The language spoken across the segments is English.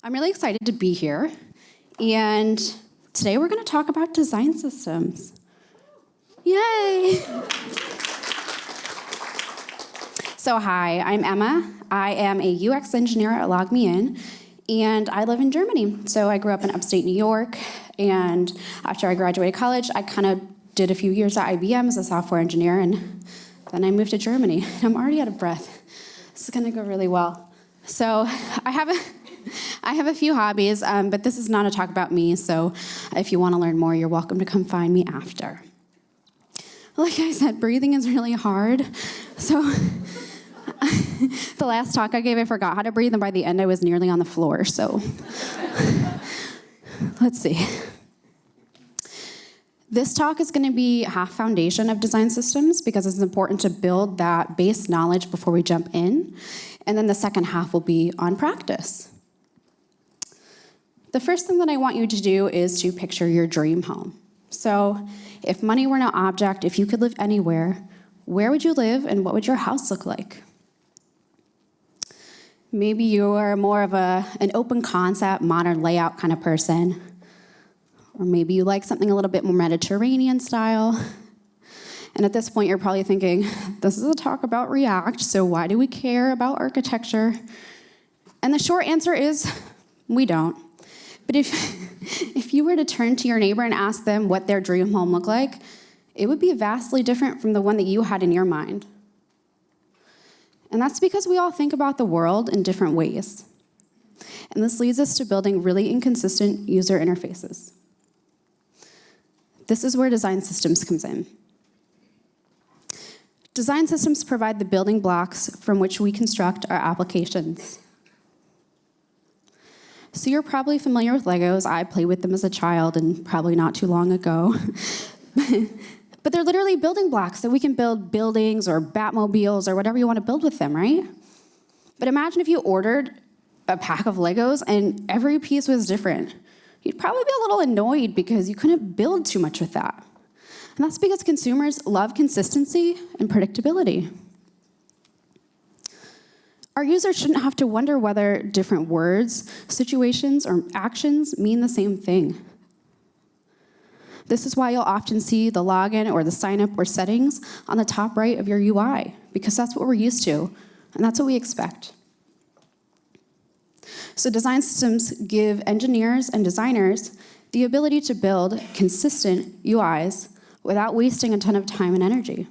I'm really excited to be here, and today we're going to talk about design systems. Yay! So hi, I'm Emma. I am a UX engineer at LogMeIn, and I live in Germany. So I grew up in upstate New York, and after I graduated college, I kind of did a few years at IBM as a software engineer, and then I moved to Germany. I'm already out of breath. This is going to go really well. So I have a few hobbies, but this is not a talk about me, so if you want to learn more, you're welcome to come find me after. Like I said, breathing is really hard, so the last talk I gave, I forgot how to breathe, and by the end, I was nearly on the floor, so let's see. This talk is going to be half foundation of design systems because it's important to build that base knowledge before we jump in, and then the second half will be on practice. The first thing that I want you to do is to picture your dream home. So if money were no object, if you could live anywhere, where would you live and what would your house look like? Maybe you are more of an open concept, modern layout kind of person. Or maybe you like something a little bit more Mediterranean style. And at this point, you're probably thinking, this is a talk about React, so why do we care about architecture? And the short answer is, we don't. But if you were to turn to your neighbor and ask them what their dream home looked like, it would be vastly different from the one that you had in your mind. And that's because we all think about the world in different ways. And this leads us to building really inconsistent user interfaces. This is where design systems comes in. Design systems provide the building blocks from which we construct our applications. So you're probably familiar with Legos. I played with them as a child and probably not too long ago. But they're literally building blocks that we can build buildings or Batmobiles or whatever you want to build with them, right? But imagine if you ordered a pack of Legos and every piece was different. You'd probably be a little annoyed because you couldn't build too much with that. And that's because consumers love consistency and predictability. Our users shouldn't have to wonder whether different words, situations, or actions mean the same thing. This is why you'll often see the login or the sign up or settings on the top right of your UI, because that's what we're used to, and that's what we expect. So design systems give engineers and designers the ability to build consistent UIs without wasting a ton of time and energy.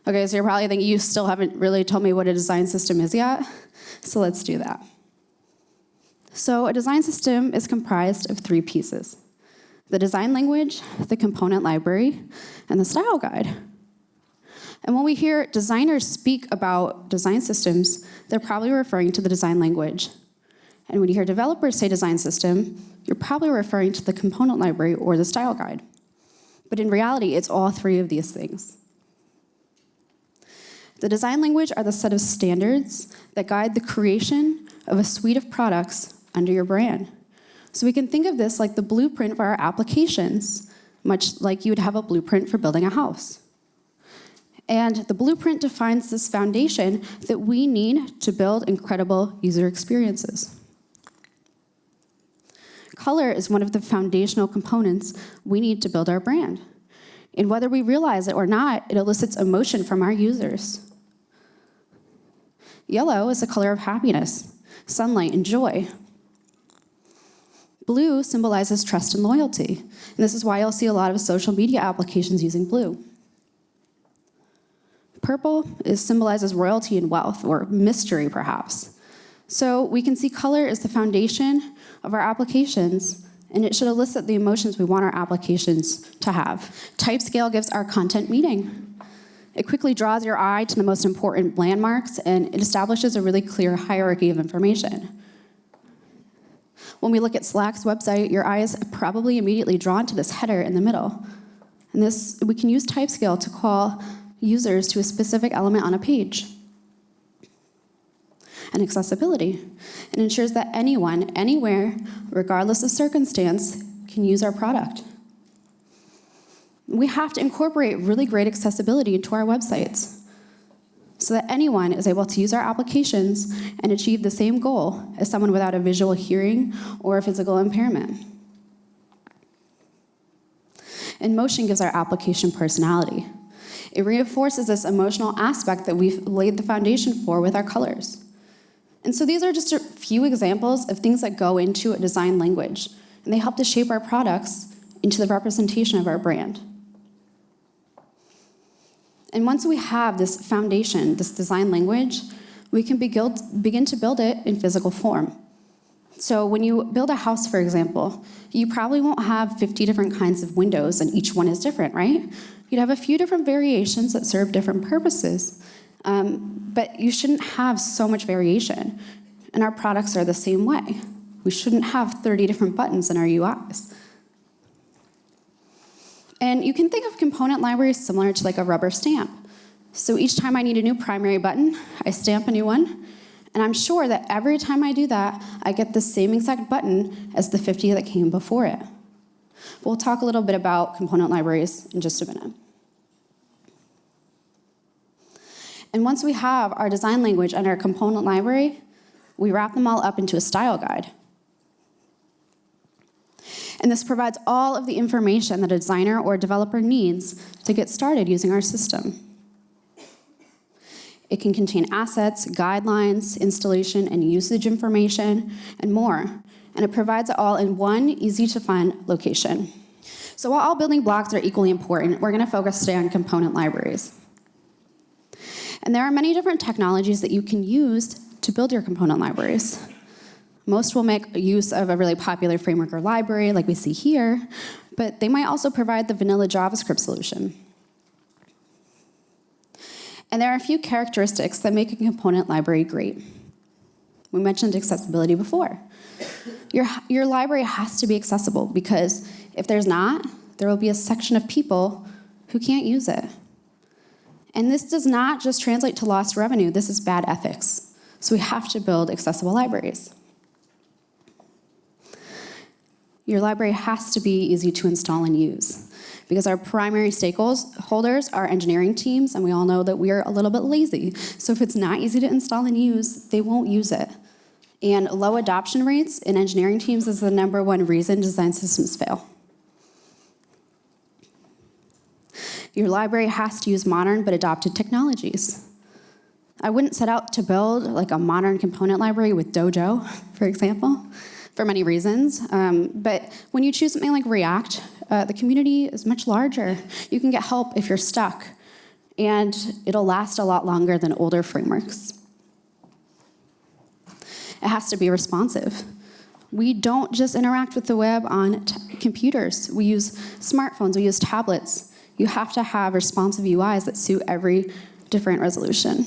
Okay, so you're probably thinking you still haven't really told me what a design system is yet, so let's do that. So a design system is comprised of three pieces: the design language, the component library, and the style guide. And when we hear designers speak about design systems, they're probably referring to the design language. And when you hear developers say design system, you're probably referring to the component library or the style guide. But in reality, it's all three of these things. The design language are the set of standards that guide the creation of a suite of products under your brand. So we can think of this like the blueprint for our applications, much like you would have a blueprint for building a house. And the blueprint defines this foundation that we need to build incredible user experiences. Color is one of the foundational components we need to build our brand. And whether we realize it or not, it elicits emotion from our users. Yellow is the color of happiness, sunlight, and joy. Blue symbolizes trust and loyalty, and this is why you'll see a lot of social media applications using blue. Purple symbolizes royalty and wealth, or mystery perhaps. So we can see color as the foundation of our applications, and it should elicit the emotions we want our applications to have. Type scale gives our content meaning. It quickly draws your eye to the most important landmarks, and it establishes a really clear hierarchy of information. When we look at Slack's website, your eye is probably immediately drawn to this header in the middle. And we can use type scale to call users to a specific element on a page. And accessibility. It ensures that anyone, anywhere, regardless of circumstance, can use our product. We have to incorporate really great accessibility into our websites. so that anyone is able to use our applications and achieve the same goal as someone without a visual hearing or a physical impairment. And motion gives our application personality. It reinforces this emotional aspect that we've laid the foundation for with our colors. And so these are just a few examples of things that go into a design language, and they help to shape our products into the representation of our brand. And once we have this foundation, this design language, we can begin to build it in physical form. So when you build a house, for example, you probably won't have 50 different kinds of windows and each one is different, right? You'd have a few different variations that serve different purposes. But you shouldn't have so much variation. And our products are the same way. We shouldn't have 30 different buttons in our UIs. And you can think of component libraries similar to like a rubber stamp. So each time I need a new primary button, I stamp a new one. And I'm sure that every time I do that, I get the same exact button as the 50 that came before it. We'll talk a little bit about component libraries in just a minute. And once we have our design language and our component library, we wrap them all up into a style guide. And this provides all of the information that a designer or a developer needs to get started using our system. It can contain assets, guidelines, installation and usage information, and more. And it provides it all in one easy-to-find location. So while all building blocks are equally important, we're going to focus today on component libraries. And there are many different technologies that you can use to build your component libraries. Most will make use of a really popular framework or library, like we see here, but they might also provide the vanilla JavaScript solution. And there are a few characteristics that make a component library great. We mentioned accessibility before. Your library has to be accessible because if there's not, there will be a section of people who can't use it. And this does not just translate to lost revenue, this is bad ethics. So we have to build accessible libraries. Your library has to be easy to install and use because our primary stakeholders are engineering teams, and we all know that we are a little bit lazy. So if it's not easy to install and use, they won't use it. And low adoption rates in engineering teams is the #1 reason design systems fail. Your library has to use modern but adopted technologies. I wouldn't set out to build like a modern component library with Dojo, for example, for many reasons. But when you choose something like React, the community is much larger. You can get help if you're stuck, and it'll last a lot longer than older frameworks. It has to be responsive. We don't just interact with the web on computers. We use smartphones, we use tablets. You have to have responsive UIs that suit every different resolution.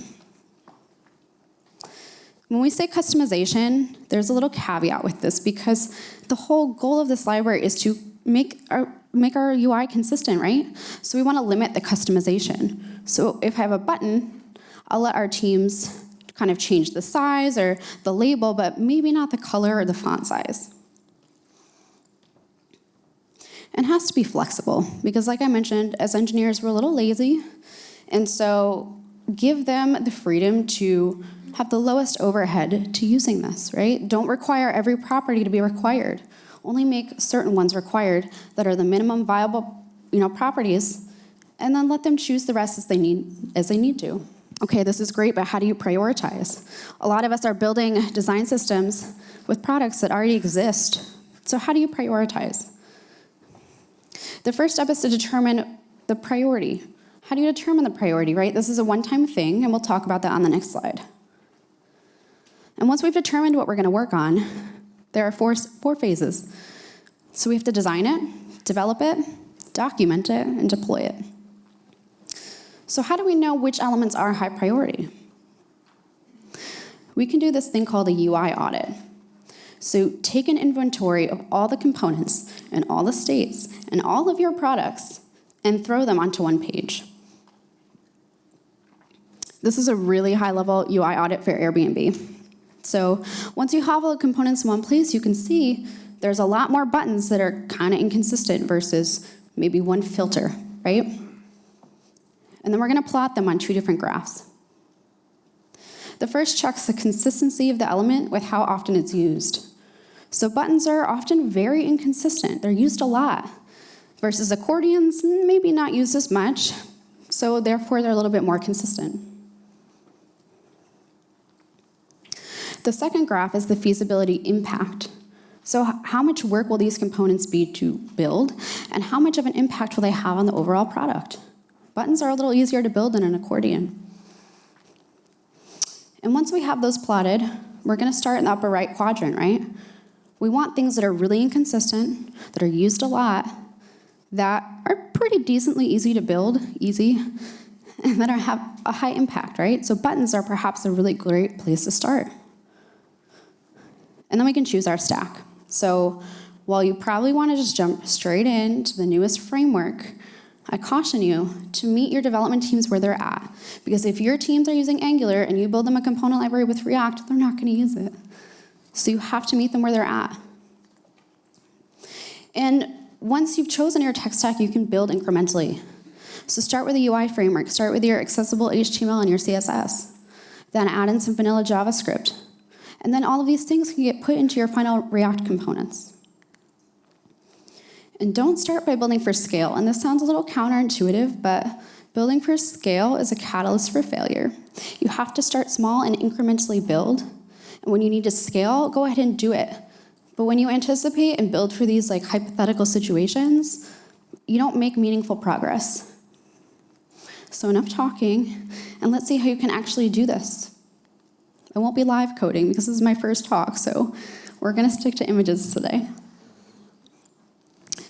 When we say customization, there's a little caveat with this because the whole goal of this library is to make our UI consistent, right? So we want to limit the customization. So if I have a button, I'll let our teams kind of change the size or the label, but maybe not the color or the font size. And it has to be flexible because, like I mentioned, as engineers, we're a little lazy. And so give them the freedom to have the lowest overhead to using this, right? Don't require every property to be required. Only make certain ones required that are the minimum viable, properties, and then let them choose the rest as they need to. Okay, this is great, but how do you prioritize? A lot of us are building design systems with products that already exist. So how do you prioritize? The first step is to determine the priority. How do you determine the priority, right? This is a one-time thing, and we'll talk about that on the next slide. And once we've determined what we're going to work on, there are four phases. So we have to design it, develop it, document it, and deploy it. So how do we know which elements are high priority? We can do this thing called a UI audit. So take an inventory of all the components and all the states and all of your products and throw them onto one page. This is a really high-level UI audit for Airbnb. So once you have all the components in one place, you can see there's a lot more buttons that are kind of inconsistent versus maybe one filter, right? And then we're going to plot them on 2 different graphs. The first checks the consistency of the element with how often it's used. So buttons are often very inconsistent. They're used a lot, versus accordions, maybe not used as much, so therefore they're a little bit more consistent. The second graph is the feasibility impact. So how much work will these components be to build, and how much of an impact will they have on the overall product? Buttons are a little easier to build than an accordion. And once we have those plotted, we're going to start in the upper right quadrant, right? We want things that are really inconsistent, that are used a lot, that are pretty decently easy to build, and that have a high impact, right? So buttons are perhaps a really great place to start. And then we can choose our stack. So while you probably want to just jump straight into the newest framework, I caution you to meet your development teams where they're at. Because if your teams are using Angular and you build them a component library with React, they're not going to use it. So you have to meet them where they're at. And once you've chosen your tech stack, you can build incrementally. So start with a UI framework. Start with your accessible HTML and your CSS. Then add in some vanilla JavaScript. And then all of these things can get put into your final React components. And don't start by building for scale. And this sounds a little counterintuitive, but building for scale is a catalyst for failure. You have to start small and incrementally build. And when you need to scale, go ahead and do it. But when you anticipate and build for these like hypothetical situations, you don't make meaningful progress. So enough talking, and let's see how you can actually do this. I won't be live coding because this is my first talk, so we're going to stick to images today.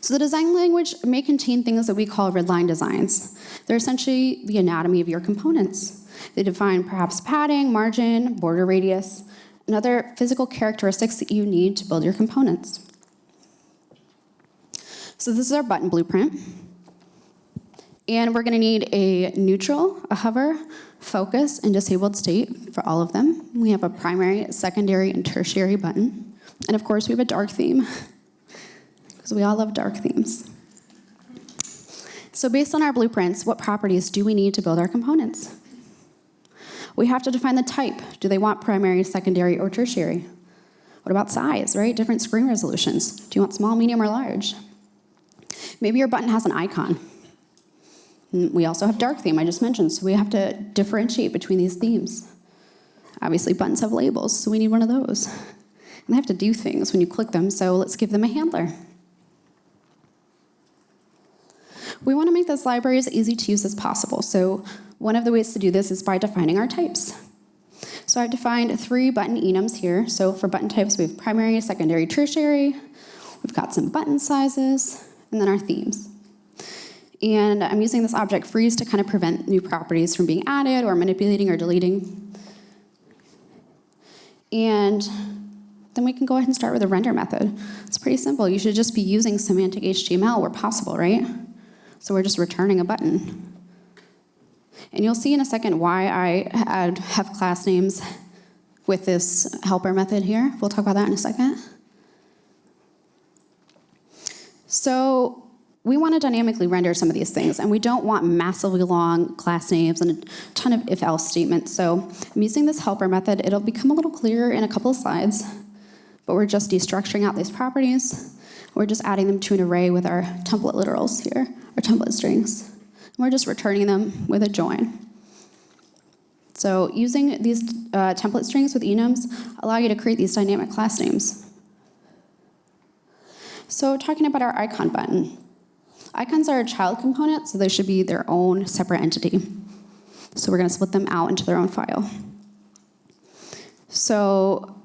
So the design language may contain things that we call redline designs. They're essentially the anatomy of your components. They define perhaps padding, margin, border radius, and other physical characteristics that you need to build your components. So this is our button blueprint. And we're going to need a neutral, a hover, focus, and disabled state for all of them. We have a primary, secondary, and tertiary button. And of course, we have a dark theme, because we all love dark themes. So based on our blueprints, what properties do we need to build our components? We have to define the type. Do they want primary, secondary, or tertiary? What about size, right? Different screen resolutions. Do you want small, medium, or large? Maybe your button has an icon. We also have dark theme, I just mentioned, so we have to differentiate between these themes. Obviously, buttons have labels, so we need one of those. And they have to do things when you click them, so let's give them a handler. We want to make this library as easy to use as possible, so one of the ways to do this is by defining our types. So I've defined 3 button enums here. So for button types, we have primary, secondary, tertiary. We've got some button sizes, and then our themes. And I'm using this object freeze to kind of prevent new properties from being added or manipulating or deleting. And then we can go ahead and start with a render method. It's pretty simple. You should just be using semantic HTML where possible, right? So we're just returning a button. And you'll see in a second why I have class names with this helper method here. We'll talk about that in a second. So we want to dynamically render some of these things, and we don't want massively long class names and a ton of if-else statements. So I'm using this helper method. It'll become a little clearer in a couple of slides, but we're just destructuring out these properties. We're just adding them to an array with our template literals here, our template strings. And we're just returning them with a join. So using these template strings with enums allow you to create these dynamic class names. So talking about our icon button. Icons are a child component, so they should be their own separate entity. So we're going to split them out into their own file. So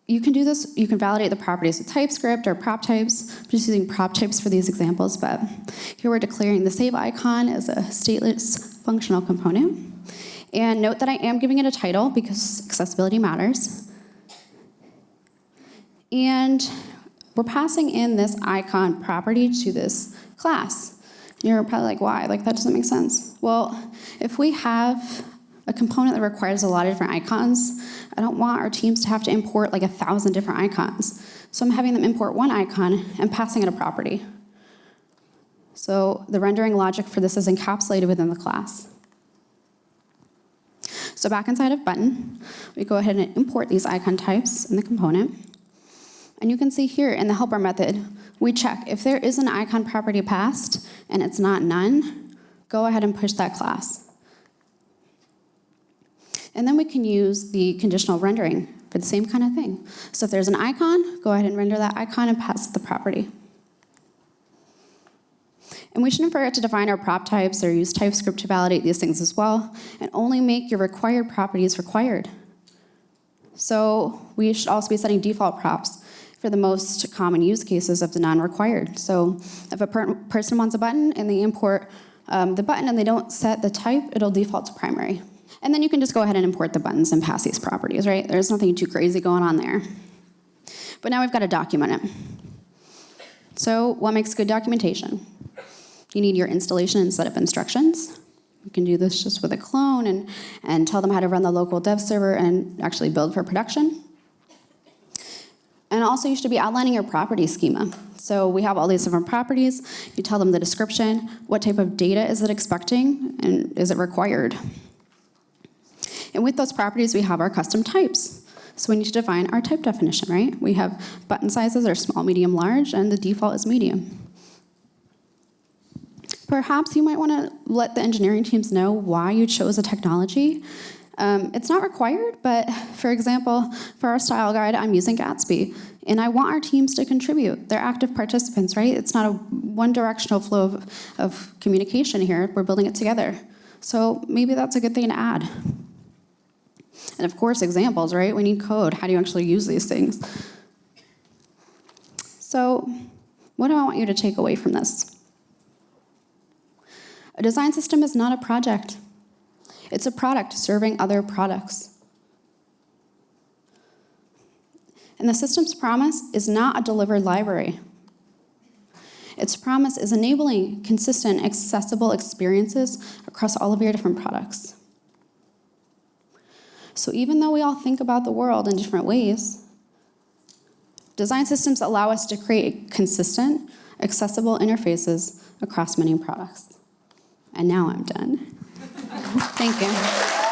you can do this, you can validate the properties with TypeScript or prop types. I'm just using prop types for these examples, but here we're declaring the save icon as a stateless functional component. And note that I am giving it a title because accessibility matters. And we're passing in this icon property to this class. And you're probably like, why? Like, that doesn't make sense. Well, if we have a component that requires a lot of different icons, I don't want our teams to have to import like 1,000 different icons. So I'm having them import one icon and passing it a property. So the rendering logic for this is encapsulated within the class. So back inside of button, we go ahead and import these icon types in the component. And you can see here in the helper method, we check if there is an icon property passed and it's not none, go ahead and push that class. And then we can use the conditional rendering for the same kind of thing. So if there's an icon, go ahead and render that icon and pass the property. And we shouldn't forget to define our prop types or use TypeScript to validate these things as well, and only make your required properties required. So we should also be setting default props for the most common use cases of the non-required. So if a person wants a button and they import the button and they don't set the type, it'll default to primary. And then you can just go ahead and import the buttons and pass these properties, right? There's nothing too crazy going on there. But now we've got to document it. So what makes good documentation? You need your installation and setup instructions. You can do this just with a clone and tell them how to run the local dev server and actually build for production. And also you should be outlining your property schema. So we have all these different properties. You tell them the description, what type of data is it expecting, and is it required? And with those properties, we have our custom types. So we need to define our type definition, right? We have button sizes are small, medium, large, and the default is medium. Perhaps you might want to let the engineering teams know why you chose a technology. It's not required, but for example, for our style guide, I'm using Gatsby, and I want our teams to contribute. They're active participants, right? It's not a one-directional flow of communication here. We're building it together. So maybe that's a good thing to add. And of course, examples, right? We need code. How do you actually use these things? So what do I want you to take away from this? A design system is not a project. It's a product serving other products. And the system's promise is not a delivered library. Its promise is enabling consistent, accessible experiences across all of your different products. So even though we all think about the world in different ways, design systems allow us to create consistent, accessible interfaces across many products. And now I'm done. Thank you.